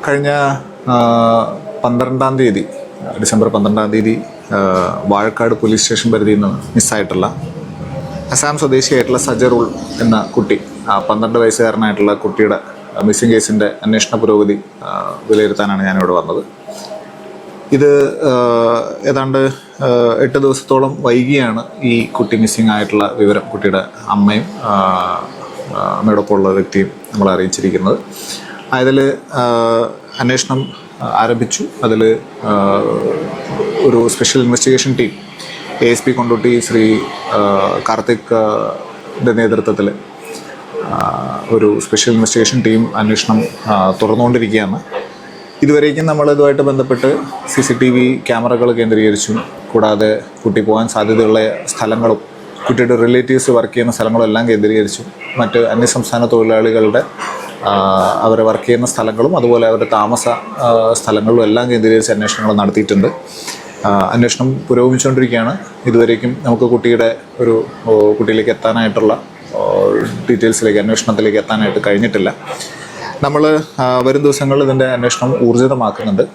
കഴിഞ്ഞ 12-ാം തീയതി ഡിസംബർ 12-ാം തീയതി വാഴക്കാട് പോലീസ് സ്റ്റേഷൻ പരിധിയിൽ നിന്ന് മിസ്സായിട്ടുള്ള അസാം സ്വദേശിയായിട്ടുള്ള സജറുൾ എന്ന കുട്ടി, 12 വയസ്സുകാരനായിട്ടുള്ള കുട്ടിയുടെ മിസ്സിംഗ് കേസിൻ്റെ അന്വേഷണ പുരോഗതി വിലയിരുത്താനാണ് ഞാനിവിടെ വന്നത്. ഇത് ഏതാണ്ട് 8 ദിവസത്തോളം വൈകിയാണ് ഈ കുട്ടി മിസ്സിംഗ് ആയിട്ടുള്ള വിവരം കുട്ടിയുടെ അമ്മയും അമ്മയോടൊപ്പമുള്ള വ്യക്തിയും നമ്മളെ അറിയിച്ചിരിക്കുന്നത്. അതിൽ അന്വേഷണം ആരംഭിച്ചു. അതിൽ ഒരു special investigation team ASP Kondotty Shri കാർത്തിക്കിൻ്റെ നേതൃത്വത്തിൽ ഒരു സ്പെഷ്യൽ ഇൻവെസ്റ്റിഗേഷൻ ടീം അന്വേഷണം തുറന്നുകൊണ്ടിരിക്കുകയാണ്. ഇതുവരേക്കും നമ്മൾ ഇതുമായിട്ട് ബന്ധപ്പെട്ട് CCTV ക്യാമറകൾ കേന്ദ്രീകരിച്ചും, കൂടാതെ കുട്ടി പോകാൻ സാധ്യതയുള്ള സ്ഥലങ്ങളും കുട്ടിയുടെ റിലേറ്റീവ്സ് വർക്ക് ചെയ്യുന്ന സ്ഥലങ്ങളും എല്ലാം കേന്ദ്രീകരിച്ചും, മറ്റ് അന്യസംസ്ഥാന തൊഴിലാളികളുടെ അവർ വർക്ക് ചെയ്യുന്ന സ്ഥലങ്ങളും അതുപോലെ അവരുടെ താമസ സ്ഥലങ്ങളും എല്ലാം കേന്ദ്രീകരിച്ച് അന്വേഷണങ്ങൾ നടത്തിയിട്ടുണ്ട്. അന്വേഷണം പുരോഗമിച്ചുകൊണ്ടിരിക്കുകയാണ്. ഇതുവരേക്കും നമുക്ക് കുട്ടിയിലേക്ക് എത്താനായിട്ടുള്ള ഡീറ്റെയിൽസിലേക്ക്, അന്വേഷണത്തിലേക്ക് എത്താനായിട്ട് കഴിഞ്ഞിട്ടില്ല. നമ്മൾ വരും ദിവസങ്ങളിൽ ഇതിൻ്റെ അന്വേഷണം ഊർജിതമാക്കുന്നുണ്ട്.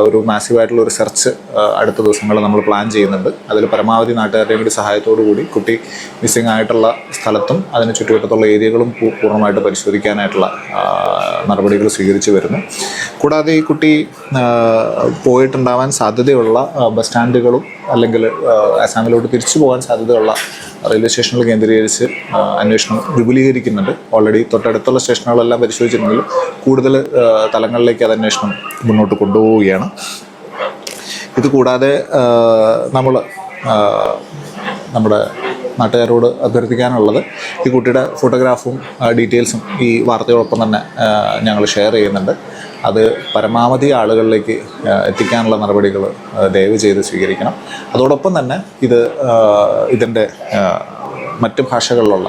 ഒരു മാസീവായിട്ടുള്ള ഒരു സെർച്ച് അടുത്ത ദിവസങ്ങൾ നമ്മൾ പ്ലാൻ ചെയ്യുന്നുണ്ട്. അതിൽ പരമാവധി നാട്ടുകാരുടെയും കൂടി സഹായത്തോടു കൂടി കുട്ടി മിസ്സിംഗ് ആയിട്ടുള്ള സ്ഥലത്തും അതിന് ചുറ്റുവട്ടത്തുള്ള ഏരിയകളും പൂർണ്ണമായിട്ട് പരിശോധിക്കാനായിട്ടുള്ള നടപടികൾ സ്വീകരിച്ചു വരുന്നു. കൂടാതെ ഈ കുട്ടി പോയിട്ടുണ്ടാവാൻ സാധ്യതയുള്ള ബസ് സ്റ്റാൻഡുകളും അല്ലെങ്കിൽ ആസാമിലോട്ട് തിരിച്ചു പോകാൻ സാധ്യതയുള്ള റെയിൽവേ സ്റ്റേഷനുകൾ കേന്ദ്രീകരിച്ച് അന്വേഷണം വിപുലീകരിക്കുന്നുണ്ട്. ഓൾറെഡി തൊട്ടടുത്തുള്ള സ്റ്റേഷനുകളെല്ലാം പരിശോധിച്ചിട്ടുണ്ടെങ്കിലും കൂടുതൽ തലങ്ങളിലേക്ക് അത് അന്വേഷണം മുന്നോട്ട് കൊണ്ടുപോവുകയാണ്. ഇത് കൂടാതെ നമ്മൾ നമ്മുടെ നാട്ടുകാരോട് അഭ്യർത്ഥിക്കാനുള്ളത്, ഈ കുട്ടിയുടെ ഫോട്ടോഗ്രാഫും ഡീറ്റെയിൽസും ഈ വാർത്തയോടൊപ്പം തന്നെ ഞങ്ങൾ ഷെയർ ചെയ്യുന്നുണ്ട്. അത് പരമാവധി ആളുകളിലേക്ക് എത്തിക്കാനുള്ള നടപടികൾ ദയവ് ചെയ്ത് സ്വീകരിക്കണം. അതോടൊപ്പം തന്നെ ഇതിൻ്റെ മറ്റ് ഭാഷകളിലുള്ള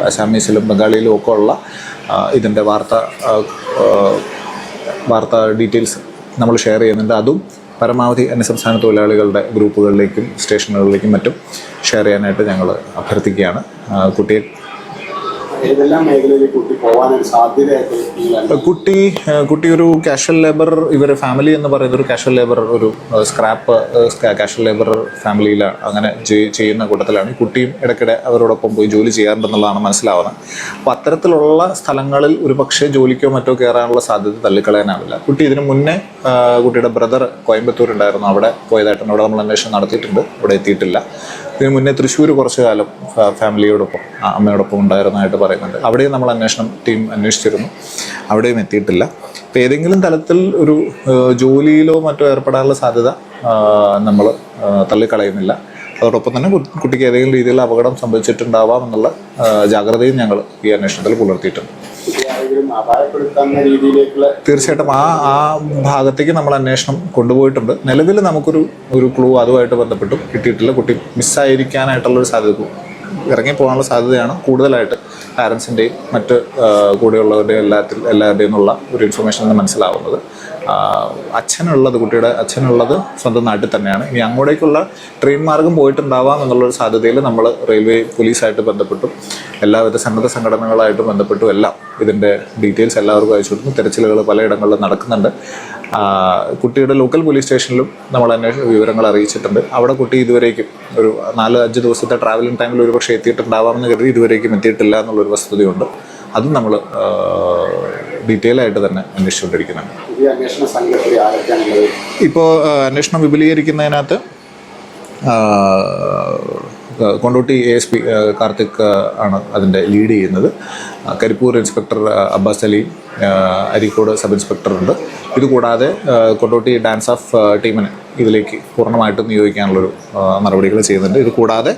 അസാമീസിലും ബംഗാളിയിലും ഒക്കെ ഉള്ള ഇതിൻ്റെ വാർത്ത ഡീറ്റെയിൽസ് നമ്മൾ ഷെയർ ചെയ്യുന്നുണ്ട്. അതും പരമാവധി അന്യസംസ്ഥാന തൊഴിലാളികളുടെ ഗ്രൂപ്പുകളിലേക്കും സ്റ്റേഷനുകളിലേക്കും മറ്റും ഷെയർ ചെയ്യാനായിട്ട് ഞങ്ങൾ അഭ്യർത്ഥിക്കുകയാണ്. കുട്ടിയെ ഏതെല്ലാം മേഖലയിലേക്ക് കുട്ടി പോകാനൊരു സാധ്യതയായിട്ട് കുട്ടി ഒരു കാഷ്വൽ ലേബർ, ഇവർ ഫാമിലി എന്ന് പറയുന്ന ഒരു കാഷ്വൽ ലേബർ, ഒരു സ്ക്രാപ്പ് കാഷ്വൽ ലേബർ ഫാമിലിയിൽ അങ്ങനെ ചെയ്യുന്ന കൂട്ടത്തിലാണ്. കുട്ടിയും ഇടയ്ക്കിടെ അവരോടൊപ്പം പോയി ജോലി ചെയ്യാറുണ്ടെന്നുള്ളതാണ് മനസ്സിലാവുന്നത്. അപ്പോൾ അത്തരത്തിലുള്ള സ്ഥലങ്ങളിൽ ഒരു പക്ഷേ ജോലിക്കോ മറ്റോ കയറാനുള്ള സാധ്യത തള്ളിക്കളയാനാവില്ല. കുട്ടി ഇതിനു മുന്നേ കുട്ടിയുടെ ബ്രദർ കോയമ്പത്തൂർ ഉണ്ടായിരുന്നു, അവിടെ പോയതായിട്ടാണ്. അവിടെ നമ്മൾ അന്വേഷണം നടത്തിയിട്ടുണ്ട്, അവിടെ എത്തിയിട്ടില്ല. ഇതിനു മുന്നേ തൃശ്ശൂർ കുറച്ചു കാലം ഫാമിലിയോടൊപ്പം അമ്മയോടൊപ്പം ഉണ്ടായിരുന്നതായിട്ട് പറയുന്നുണ്ട്. അവിടെയും നമ്മൾ അന്വേഷണം ടീം അന്വേഷിച്ചിരുന്നു, അവിടെയും എത്തിയിട്ടില്ല. അപ്പോൾ ഏതെങ്കിലും തലത്തിൽ ഒരു ജോലിയിലോ മറ്റോ ഏർപ്പെടാനുള്ള സാധ്യത നമ്മൾ തള്ളിക്കളയുന്നില്ല. അതോടൊപ്പം തന്നെ കുട്ടിക്ക് ഏതെങ്കിലും രീതിയിലുള്ള അപകടം സംഭവിച്ചിട്ടുണ്ടാവാം എന്നുള്ള ജാഗ്രതയും ഞങ്ങൾ ഈ അന്വേഷണത്തിൽ പുലർത്തിയിട്ടുണ്ട്. തീർച്ചയായിട്ടും ആ ഭാഗത്തേക്ക് നമ്മൾ അന്വേഷണം കൊണ്ടുപോയിട്ടുണ്ട്. നിലവിൽ നമുക്കൊരു ക്ലൂ അതുമായിട്ട് ബന്ധപ്പെട്ടും കിട്ടിയിട്ടില്ല. കുട്ടി മിസ്സായിരിക്കാനായിട്ടുള്ളൊരു സാധ്യത, ഇറങ്ങിപ്പോകാനുള്ള സാധ്യതയാണ് കൂടുതലായിട്ട് പാരൻസിൻ്റെയും മറ്റ് കൂടെയുള്ളവരുടെയും എല്ലാവരുടെയും എന്നുള്ള ഒരു ഇൻഫർമേഷൻ മനസ്സിലാവുന്നത്. കുട്ടിയുടെ അച്ഛനുള്ളത് സ്വന്തം നാട്ടിൽ തന്നെയാണ്. ഇനി അങ്ങോട്ടേക്കുള്ള ട്രെയിൻ മാർഗം പോയിട്ടുണ്ടാവാം എന്നുള്ളൊരു സാധ്യതയിൽ നമ്മൾ റെയിൽവേ പോലീസായിട്ട് ബന്ധപ്പെട്ടും എല്ലാവിധ സന്നദ്ധ സംഘടനകളായിട്ട് ബന്ധപ്പെട്ടും എല്ലാം ഇതിൻ്റെ ഡീറ്റെയിൽസ് എല്ലാവർക്കും അയച്ചു കൊടുക്കും. തെരച്ചിലുകൾ പലയിടങ്ങളിലും നടക്കുന്നുണ്ട്. കുട്ടിയുടെ ലോക്കൽ പോലീസ് സ്റ്റേഷനിലും നമ്മൾ വിവരങ്ങൾ അറിയിച്ചിട്ടുണ്ട്. അവിടെ കുട്ടി ഇതുവരേക്കും ഒരു 4-5 ദിവസത്തെ ട്രാവലിംഗ് ടൈമിൽ ഒരുപക്ഷെ എത്തിയിട്ടുണ്ടാവാമെന്ന് കരുതി ഇതുവരേക്കും എത്തിയിട്ടില്ല എന്നുള്ളൊരു വസ്തുതയുണ്ട്. അതും നമ്മൾ ഡീറ്റെയിൽ ആയിട്ട് തന്നെ അന്വേഷിച്ചുകൊണ്ടിരിക്കുന്നുണ്ട്. ഇപ്പോൾ അന്വേഷണം വിപുലീകരിക്കുന്നതിനകത്ത് കൊണ്ടോട്ടി ASP കാർത്തിക് ആണ് അതിൻ്റെ ലീഡ് ചെയ്യുന്നത്. കരിപ്പൂർ ഇൻസ്പെക്ടർ അബ്ബാസ് അലി, അരീക്കോട് സബ് ഇൻസ്പെക്ടറുണ്ട്. ഇതുകൂടാതെ കൊണ്ടോട്ടി ഡാൻസ് ഓഫ് ടീമിനെ ഇതിലേക്ക് പൂർണ്ണമായിട്ടും നിയോഗിക്കാനുള്ളൊരു നടപടികൾ ചെയ്യുന്നുണ്ട്. ഇത് കൂടാതെ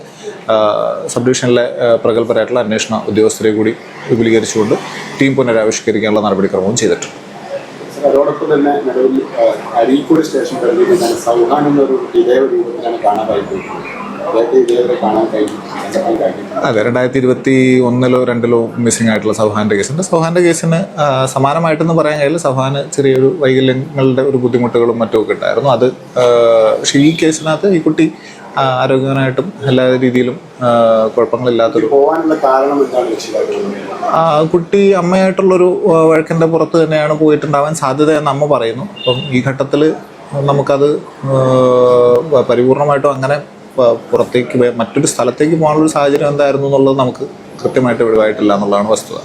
സബ് ഡിവിഷനിലെ പ്രഗത്ഭരായിട്ടുള്ള അന്വേഷണ ഉദ്യോഗസ്ഥരെ കൂടി വിപുലീകരിച്ചുകൊണ്ട് ടീം പുനരാവിഷ്കരിക്കാനുള്ള നടപടിക്രമവും ചെയ്തിട്ടുണ്ട്. അതോടൊപ്പം തന്നെ നിലവിൽ അരീക്കോട് സ്റ്റേഷൻ പരിധിയിൽ സൗഹാൻ എന്നൊരു ഇതേ രൂപത്തിലാണ് കാണാതായിട്ട് അദ്ദേഹത്തെ ഇതേവരെ കാണാൻ കഴിഞ്ഞു, കണ്ടെത്താൻ കഴിഞ്ഞു. അതെ, 2021-2 മിസ്സിംഗ് ആയിട്ടുള്ള സൗഹാന്റെ കേസുണ്ട്. സൗഹാന്റെ കേസിന് സമാനമായിട്ടെന്ന് പറയാൻ കഴിയില്ല. സൗഹാന് ചെറിയൊരു വൈകല്യങ്ങളുടെ ഒരു ബുദ്ധിമുട്ടുകളും മറ്റുമൊക്കെ ഉണ്ടായിരുന്നു. അത് പക്ഷേ ഈ കേസിനകത്ത് ഈ കുട്ടി ആരോഗ്യവാനായിട്ടും എല്ലാ രീതിയിലും കുഴപ്പങ്ങളില്ലാത്തൊരു പോകാനുള്ള കാരണം എന്താണ് രക്ഷിതാക്കൾ? കുട്ടി അമ്മയായിട്ടുള്ളൊരു വഴക്കിൻ്റെ പുറത്ത് തന്നെയാണ് പോയിട്ടുണ്ടാവാൻ സാധ്യത എന്ന് അമ്മ പറയുന്നു. അപ്പം ഈ ഘട്ടത്തിൽ നമുക്കത് പരിപൂർണമായിട്ടും അങ്ങനെ പുറത്തേക്ക് മറ്റൊരു സ്ഥലത്തേക്ക് പോകാനുള്ളൊരു സാഹചര്യം എന്തായിരുന്നു എന്നുള്ളത് നമുക്ക് കൃത്യമായിട്ട് വെളിവായിട്ടില്ല എന്നുള്ളതാണ് വസ്തുത.